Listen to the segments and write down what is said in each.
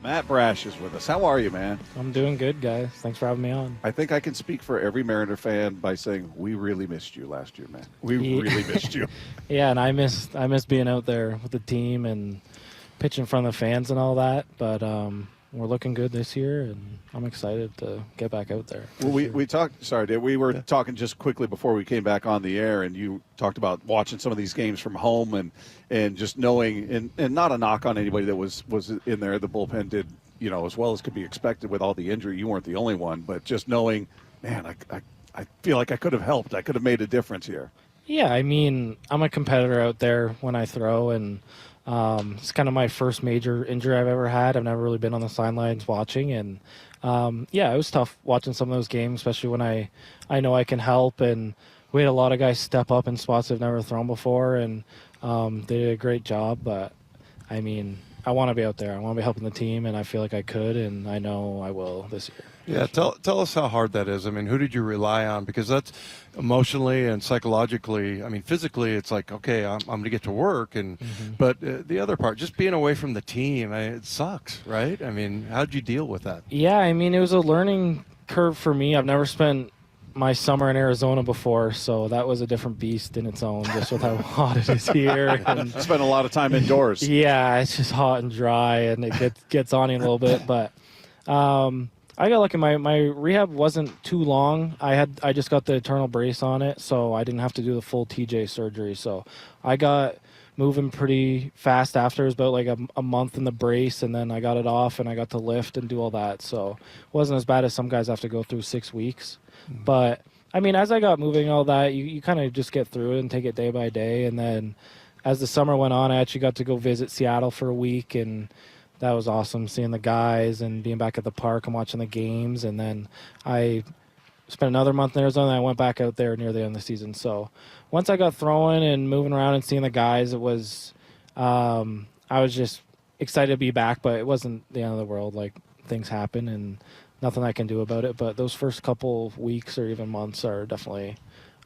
Matt Brash is with us. How are you, man? I'm doing good, guys. Thanks for having me on. I think I can speak for every Mariner fan by saying we really missed you last year, man. We really missed you. Yeah, and I miss being out there with the team and pitching in front of the fans and all that. But we're looking good this year, and I'm excited to get back out there. Well, we talked. Sorry, we were talking just quickly before we came back on the air, and you talked about watching some of these games from home and just knowing, and not a knock on anybody that was in there. The bullpen did, as well as could be expected with all the injury. You weren't the only one, but just knowing, man, I feel like I could have helped. I could have made a difference here. Yeah, I mean, I'm a competitor out there when I throw, and it's kind of my first major injury I've ever had. I've never really been on the sidelines watching, and yeah, it was tough watching some of those games, especially when I know I can help. And we had a lot of guys step up in spots they've never thrown before, and they did a great job. But I mean, I want to be out there. I want to be helping the team, and I feel like I could, and I know I will this year. Yeah, tell us how hard that is. I mean, who did you rely on? Because that's emotionally and psychologically. I mean, physically, it's like, okay, I'm going to get to work, and but the other part, just being away from the team, it sucks, right? I mean, how did you deal with that? Yeah, I mean, it was a learning curve for me. I've never spent my summer in Arizona before, so that was a different beast in its own, just with how hot it is here. And spent a lot of time indoors. Yeah, it's just hot and dry, and it gets on you a little bit, but. I got lucky. My rehab wasn't too long. I just got the internal brace on it, so I didn't have to do the full TJ surgery. So I got moving pretty fast after. It was about like a month in the brace, and then I got it off, and I got to lift and do all that. So it wasn't as bad as some guys have to go through 6 weeks. But, I mean, as I got moving and all that, you kind of just get through it and take it day by day. And then as the summer went on, I actually got to go visit Seattle for a week, and that was awesome, seeing the guys and being back at the park and watching the games. And then I spent another month in Arizona, and I went back out there near the end of the season. So once I got throwing and moving around and seeing the guys, it was I was just excited to be back, but it wasn't the end of the world. Like, things happen and nothing I can do about it. But those first couple of weeks or even months are definitely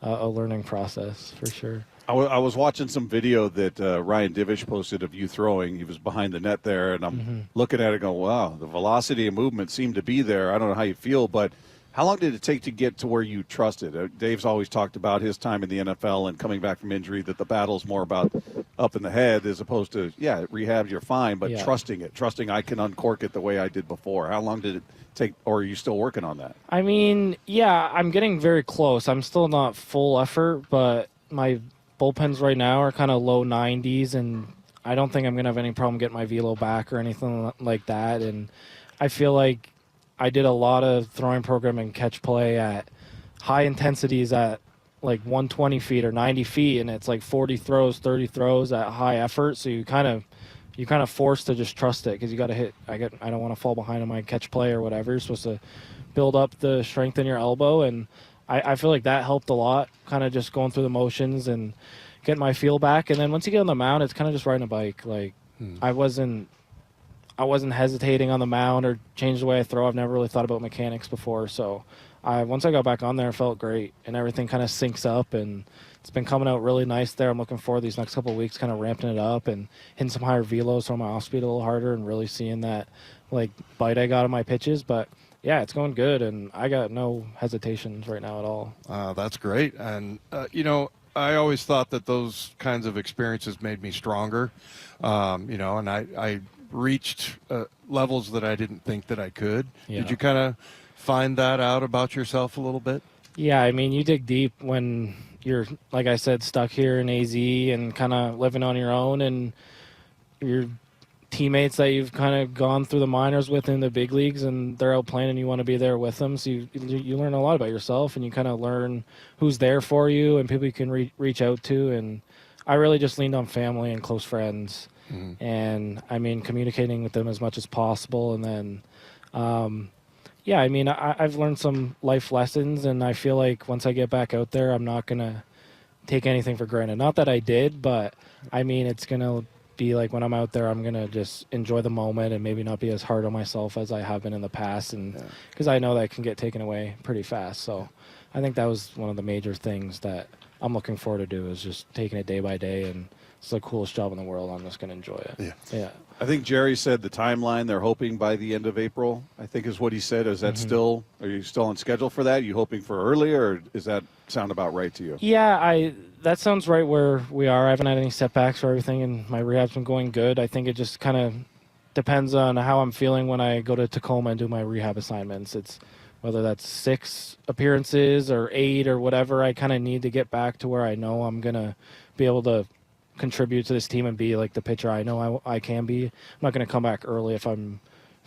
a learning process for sure. I was watching some video that Ryan Divish posted of you throwing. He was behind the net there, and I'm looking at it going, wow, the velocity and movement seemed to be there. I don't know how you feel, but how long did it take to get to where you trusted? Dave's always talked about his time in the NFL and coming back from injury, that the battle's more about up in the head as opposed to, rehab, you're fine, but trusting I can uncork it the way I did before. How long did it take, or are you still working on that? I mean, yeah, I'm getting very close. I'm still not full effort, but my bullpens right now are kind of low 90s, and I don't think I'm going to have any problem getting my velo back or anything like that. And I feel like I did a lot of throwing program and catch play at high intensities at like 120 feet or 90 feet, and it's like 40 throws, 30 throws at high effort. So you kind of forced to just trust it, because you got to hit. I don't want to fall behind on my catch play or whatever. You're supposed to build up the strength in your elbow, and I feel like that helped a lot, kind of just going through the motions and getting my feel back. And then once you get on the mound, it's kind of just riding a bike. Like, I wasn't hesitating on the mound or changed the way I throw. I've never really thought about mechanics before. So once I got back on there, it felt great, and everything kind of syncs up, and it's been coming out really nice there. I'm looking forward to these next couple of weeks, kind of ramping it up and hitting some higher velos, throwing my off speed a little harder, and really seeing that like bite I got on my pitches. But yeah, it's going good, and I got no hesitations right now at all. That's great. And, I always thought that those kinds of experiences made me stronger, and I reached levels that I didn't think that I could. Yeah. Did you kind of find that out about yourself a little bit? Yeah, I mean, you dig deep when you're, like I said, stuck here in AZ and kind of living on your own, and your teammates that you've kind of gone through the minors with in the big leagues, and they're out playing and you want to be there with them. So you learn a lot about yourself, and you kind of learn who's there for you and people you can reach out to. And I really just leaned on family and close friends. And I mean, communicating with them as much as possible. And then, I mean, I've learned some life lessons, and I feel like once I get back out there, I'm not going to take anything for granted. Not that I did, but I mean, it's going to be like when I'm out there, I'm going to just enjoy the moment and maybe not be as hard on myself as I have been in the past. And because I know that can get taken away pretty fast. So I think that was one of the major things that I'm looking forward to do, is just taking it day by day. And it's the coolest job in the world. I'm just going to enjoy it. Yeah. I think Jerry said the timeline they're hoping by the end of April, I think is what he said. Is that still, are you still on schedule for that? Are you hoping for earlier, or does that sound about right to you? Yeah, that sounds right where we are. I haven't had any setbacks or everything, and my rehab's been going good. I think it just kind of depends on how I'm feeling when I go to Tacoma and do my rehab assignments. It's whether that's 6 appearances or 8 or whatever. I kind of need to get back to where I know I'm going to be able to contribute to this team and be like the pitcher I know I can be. I'm not going to come back early if I'm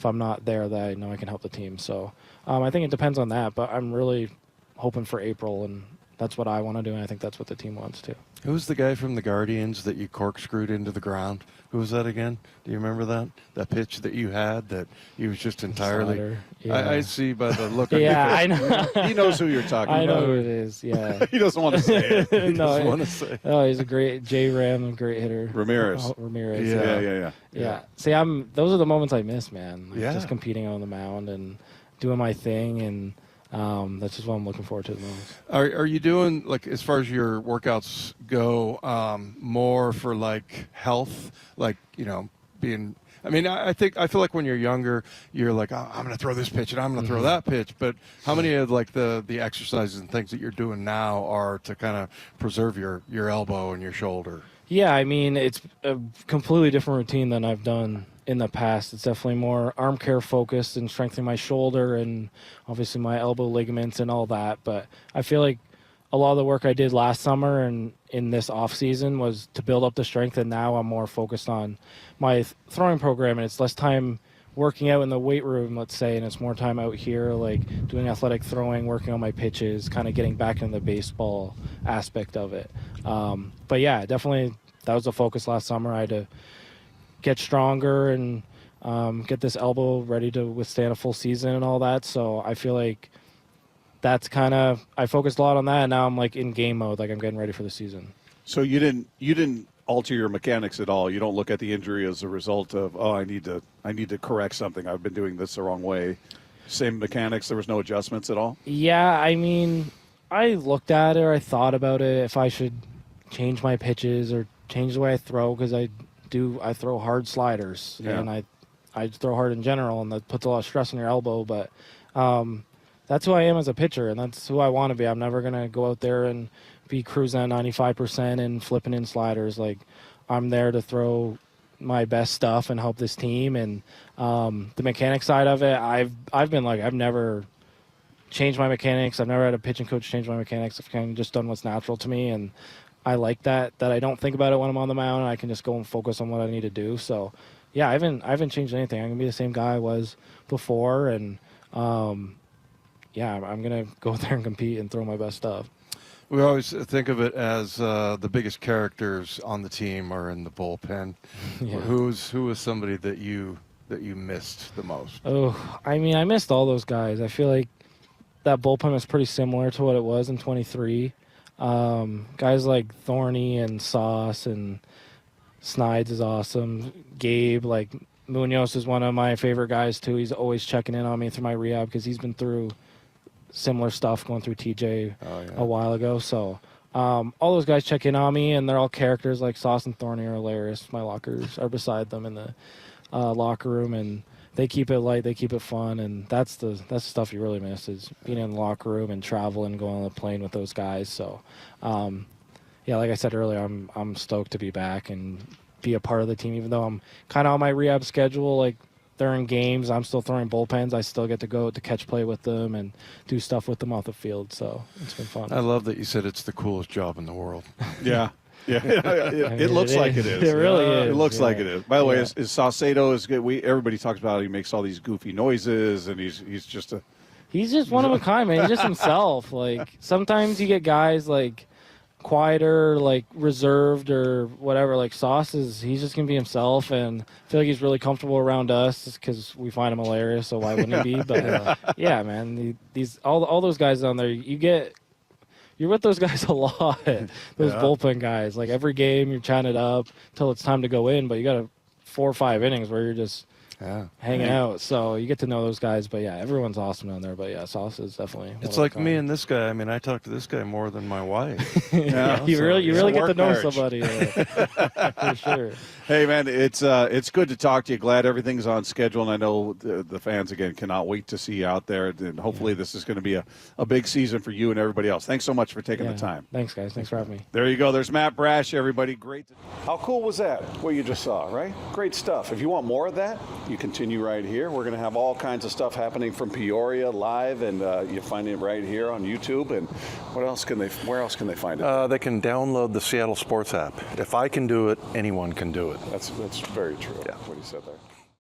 not there that I know I can help the team. So I think it depends on that, but I'm really hoping for April, and that's what I want to do, and I think that's what the team wants too. Who's the guy from the Guardians that you corkscrewed into the ground? Who was that again? Do you remember that? That pitch that you had that he was just entirely... Slider, yeah. I see by the look on Yeah, your face. I know. He knows who you're talking I about. know who it is, yeah. He doesn't want to say it. He No, doesn't want to say. Oh, he's a great J-Ram, a great hitter. Ramirez. Oh, Ramirez. Yeah. Yeah. See, those are the moments I miss, man. Like, Yeah. just competing on the mound and doing my thing, and that's just what I'm looking forward to the most. Are you doing, like, as far as your workouts go, more for, like, health? Like, you know, being... I mean, I feel like when you're younger, you're like, oh, I'm going to throw this pitch and I'm going to throw that pitch. But how many of, like, the exercises and things that you're doing now are to kind of preserve your elbow and your shoulder? Yeah, I mean, it's a completely different routine than I've done in the past. It's definitely more arm care focused and strengthening my shoulder and obviously my elbow ligaments and all that. But I feel like a lot of the work I did last summer and in this off season was to build up the strength, and now I'm more focused on my throwing program, and it's less time working out in the weight room, let's say, and it's more time out here, like doing athletic throwing, working on my pitches, kind of getting back into the baseball aspect of it. But yeah, definitely that was the focus last summer. I had to get stronger and get this elbow ready to withstand a full season and all that. So I feel like that's kind of, I focused a lot on that, and now I'm like in game mode, like I'm getting ready for the season. So you didn't alter your mechanics at all. You don't look at the injury as a result of, oh, I need to correct something. I've been doing this the wrong way. Same mechanics. There was no adjustments at all. Yeah, I mean, I looked at it, or I thought about it, if I should change my pitches or change the way I throw, because I throw hard sliders, and I throw hard in general, and that puts a lot of stress on your elbow. But that's who I am as a pitcher, and that's who I want to be. I'm never gonna go out there and be cruising at 95% and flipping in sliders. Like, I'm there to throw my best stuff and help this team. And the mechanics side of it, I've been like, I've never changed my mechanics. I've never had a pitching coach change my mechanics. I've kind of just done what's natural to me, and I like that I don't think about it when I'm on the mound, and I can just go and focus on what I need to do. So yeah, I haven't changed anything. I'm gonna be the same guy I was before, and yeah, I'm gonna go there and compete and throw my best stuff. We always think of it as the biggest characters on the team are in the bullpen. Yeah. Who was somebody that you missed the most? Oh, I mean, I missed all those guys. I feel like that bullpen was pretty similar to what it was in 23. Guys like Thorny and Sauce and Snides is awesome. Gabe, like Munoz is one of my favorite guys too. He's always checking in on me through my rehab because he's been through similar stuff going through TJ a while ago. So all those guys check in on me, and they're all characters. Like Sauce and Thorny are hilarious. My lockers are beside them in the locker room, and they keep it light, they keep it fun, and that's the stuff you really miss, is being in the locker room and traveling, going on the plane with those guys. So yeah, like I said earlier, I'm stoked to be back and be a part of the team, even though I'm kind of on my rehab schedule. Like, during games, I'm still throwing bullpens. I still get to go to catch play with them and do stuff with them off the field. So it's been fun. I love that you said it's the coolest job in the world. Yeah. Yeah, it looks like it is. It really is. It looks like it is. By the way, is Saucedo is good. Everybody talks about he makes all these goofy noises, and he's just one of a kind, man. He's just himself. Like, sometimes you get guys like quieter, like reserved or whatever. Like Sauce he's just gonna be himself, and I feel like he's really comfortable around us because we find him hilarious. So why wouldn't he be? But yeah, man, these all those guys down there, you're with those guys a lot. Those bullpen guys. Like, every game you're chatting it up till it's time to go in, but you got 4 or 5 innings where you're just hanging out. So you get to know those guys. But yeah, everyone's awesome down there. But yeah, Sauce is definitely. It's like me and this guy. I mean, I talk to this guy more than my wife. You really get to know marriage. somebody for sure. Hey, man, it's good to talk to you. Glad everything's on schedule, and I know the fans, again, cannot wait to see you out there. And hopefully this is going to be a big season for you and everybody else. Thanks so much for taking the time. Thanks, guys. Thanks for having me. There you go. There's Matt Brash, everybody. Great. How cool was that, what you just saw, right? Great stuff. If you want more of that, you continue right here. We're going to have all kinds of stuff happening from Peoria live, and you find it right here on YouTube. And where else can they find it? They can download the Seattle Sports app. If I can do it, anyone can do it. That's very true, what he said there.